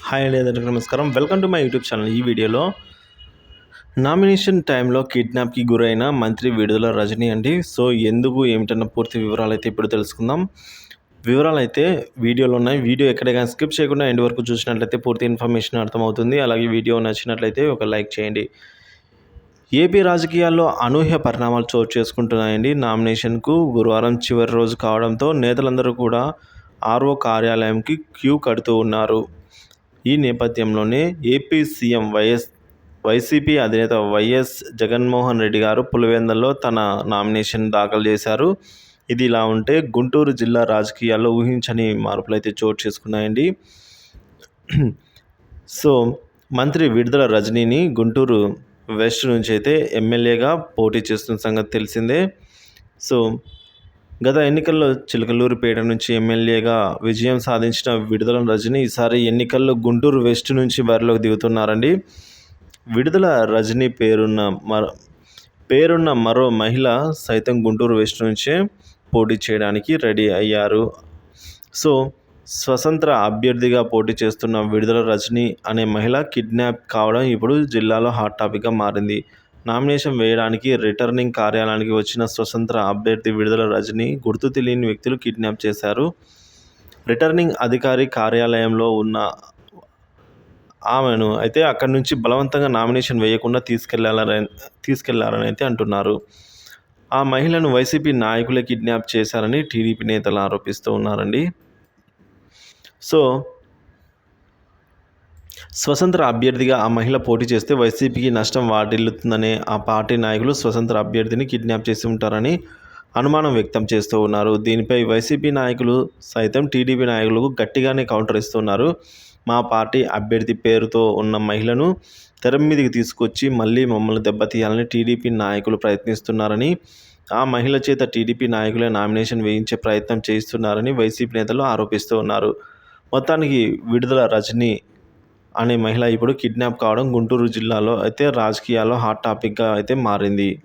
Hi అండి, అందరికీ నమస్కారం. Welcome to my YouTube channel. ఈ వీడియోలో నామినేషన్ టైంలో కిడ్నాప్కి గురైన మంత్రి విడుదల రజనీ అండి. సో ఎందుకు ఏమిటన్న పూర్తి వివరాలు అయితే ఇప్పుడు తెలుసుకుందాం. వివరాలు అయితే వీడియోలో ఉన్నాయి. వీడియో ఎక్కడైనా స్కిప్ చేయకుండా ఎండ్ వరకు చూసినట్లయితే పూర్తి ఇన్ఫర్మేషన్ అర్థమవుతుంది. అలాగే వీడియో నచ్చినట్లయితే ఒక లైక్ చేయండి. ఏపీ రాజకీయాల్లో అనూహ్య పరిణామాలు చోటు చేసుకుంటున్నాయండి. నామినేషన్కు గురువారం చివరి రోజు కావడంతో నేతలందరూ కూడా ఆర్ఓ కార్యాలయంకి క్యూ కడుతూ ఉన్నారు. ఈ నేపథ్యంలోనే ఏపీ సీఎం వైసీపీ అధినేత వైఎస్ జగన్మోహన్ రెడ్డి గారు పులివెందులలో తన నామినేషన్ దాఖలు చేశారు. ఇది ఇలా ఉంటే గుంటూరు జిల్లా రాజకీయాల్లో ఊహించని మార్పులు అయితే చోటు చేసుకున్నాయండి. సో మంత్రి విడుదల రజనీని గుంటూరు వెస్ట్ నుంచి అయితే ఎమ్మెల్యేగా పోటీ చేస్తున్న సంగతి తెలిసిందే. సో గత ఎన్నికల్లో చిలకలూరిపేట నుంచి ఎమ్మెల్యేగా విజయం సాధించిన విడుదల రజనీ ఈసారి ఎన్నికల్లో గుంటూరు వెస్ట్ నుంచి బరిలోకి దిగుతున్నారండి. విడుదల రజనీ పేరున్న మరో మహిళ సైతం గుంటూరు వెస్ట్ నుంచే పోటీ చేయడానికి రెడీ అయ్యారు. సో స్వతంత్ర అభ్యర్థిగా పోటీ చేస్తున్న విడుదల రజనీ అనే మహిళ కిడ్నాప్ కావడం ఇప్పుడు జిల్లాలో హాట్ టాపిక్గా మారింది. నామినేషన్ వేయడానికి రిటర్నింగ్ కార్యాలయానికి వచ్చిన స్వతంత్ర అభ్యర్థి విడుదల రజనీ గుర్తు తెలియని వ్యక్తులు కిడ్నాప్ చేశారు. రిటర్నింగ్ అధికారి కార్యాలయంలో ఉన్న ఆమెను అయితే అక్కడి నుంచి బలవంతంగా నామినేషన్ వేయకుండా తీసుకెళ్లారని అయితే అంటున్నారు. ఆ మహిళను వైసీపీ నాయకులే కిడ్నాప్ చేశారని టీడీపీ నేతలు ఆరోపిస్తూ ఉన్నారండి. సో స్వతంత్ర అభ్యర్థిగా ఆ మహిళ పోటీ చేస్తే వైసీపీకి నష్టం వాటిల్లుతుందనే ఆ పార్టీ నాయకులు స్వతంత్ర అభ్యర్థిని కిడ్నాప్ చేసి ఉంటారని అనుమానం వ్యక్తం చేస్తూ ఉన్నారు. దీనిపై వైసీపీ నాయకులు సైతం టీడీపీ నాయకులకు గట్టిగానే కౌంటర్ ఇస్తున్నారు. మా పార్టీ అభ్యర్థి పేరుతో ఉన్న మహిళను తెర మీదకి తీసుకొచ్చి మళ్ళీ మమ్మల్ని దెబ్బతీయాలని టీడీపీ నాయకులు ప్రయత్నిస్తున్నారని, ఆ మహిళ చేత టీడీపీ నాయకులే నామినేషన్ వేయించే ప్రయత్నం చేస్తున్నారని వైసీపీ నేతలు ఆరోపిస్తూ ఉన్నారు. మొత్తానికి విడుదల రజనీ అనే మహిళ ఇప్పుడు కిడ్నాప్ కావడం గుంటూరు జిల్లాలో అయితే రాజకీయాల్లో హాట్ టాపిక్గా అయితే మారింది.